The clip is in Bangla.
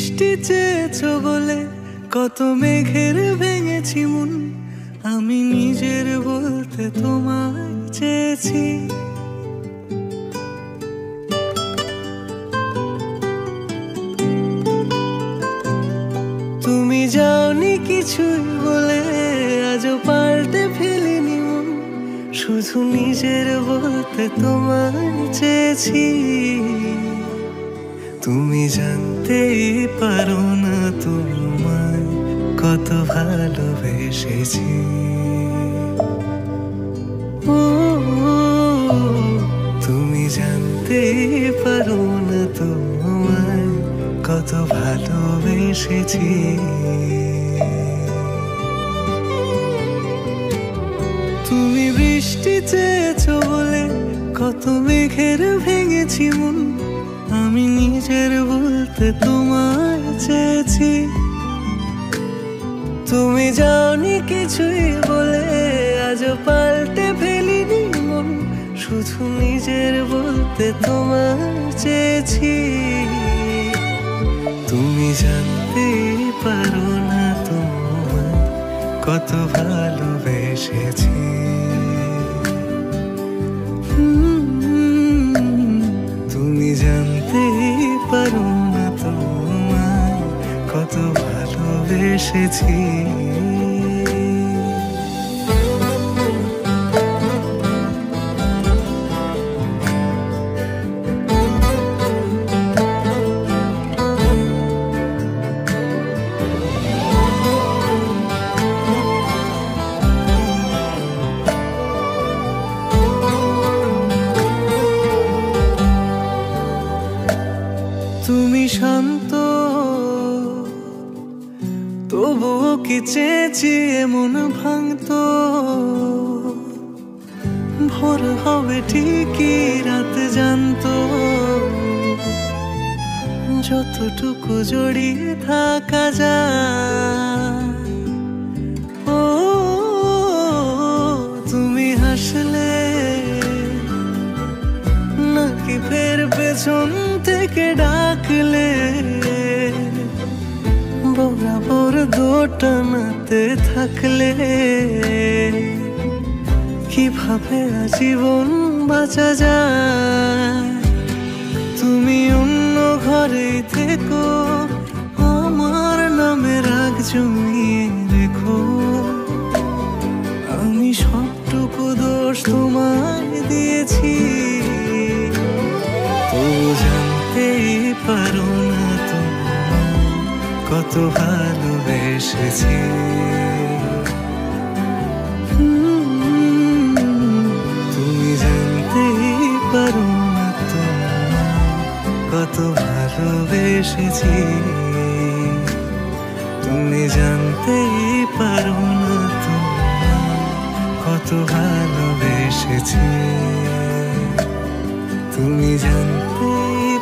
বৃষ্টি চেয়েছো বলে কত মেঘের ভেঙেছি মন, আমি নিজের বলতে তোমায় চেয়েছি। তুমি যাওনি কিছুই বলে আজও পাল্টে ফেলিনি মন, শুধু নিজের বলতে তোমায় চেয়েছি। তুমি জানতেই পারো না তোমায় কত ভালোবেসেছি। ও তুমি জানতেই পারো না তোমায় কত ভালোবেসেছি। তুমি বৃষ্টি চেয়েছো বলে কত মেঘের ভেঙেছি মন, আমি নিজের বলতে তোমায় চেয়েছি। তুমি যাওনি কিছুই বলে আজও পাল্টে ফেলিনি মন, শুধু নিজের বলতে তোমায় চেয়েছি। তুমি জানতে পারো না তোমায় কত ভালোবেসেছি। তুমি জানতে পারো না তোমায় কত ভালোবেসেছি। তুমি শান্ত তবুও কি চেয়েছি এমন ভাঙতো, ভোর হবে ঠিকই রাত জানতো, যতটুকু জড়িয়ে থাকা যায়। ও তুমি হাসলে নাকি ফের পেছন থেকে ডাকলে, বরাবর দোটানাতে থাকলে কিভাবে আজীবন বাঁচা যায়। তুমি অন্য ঘরে থেকো, আমার নামে রাগ জমিয়ে রেখো, আমি সবটুকু দোষ তোমায় দিয়েছি। তো জানতেই পারো না তোমায় কত ভালোবেসেছি। তুমি জানতেই পারো না তোমায় কত ভালোবেসেছি। তুমি জানতেই পারো না তোমায় কত ভালোবেসেছি। তুমি জানতেই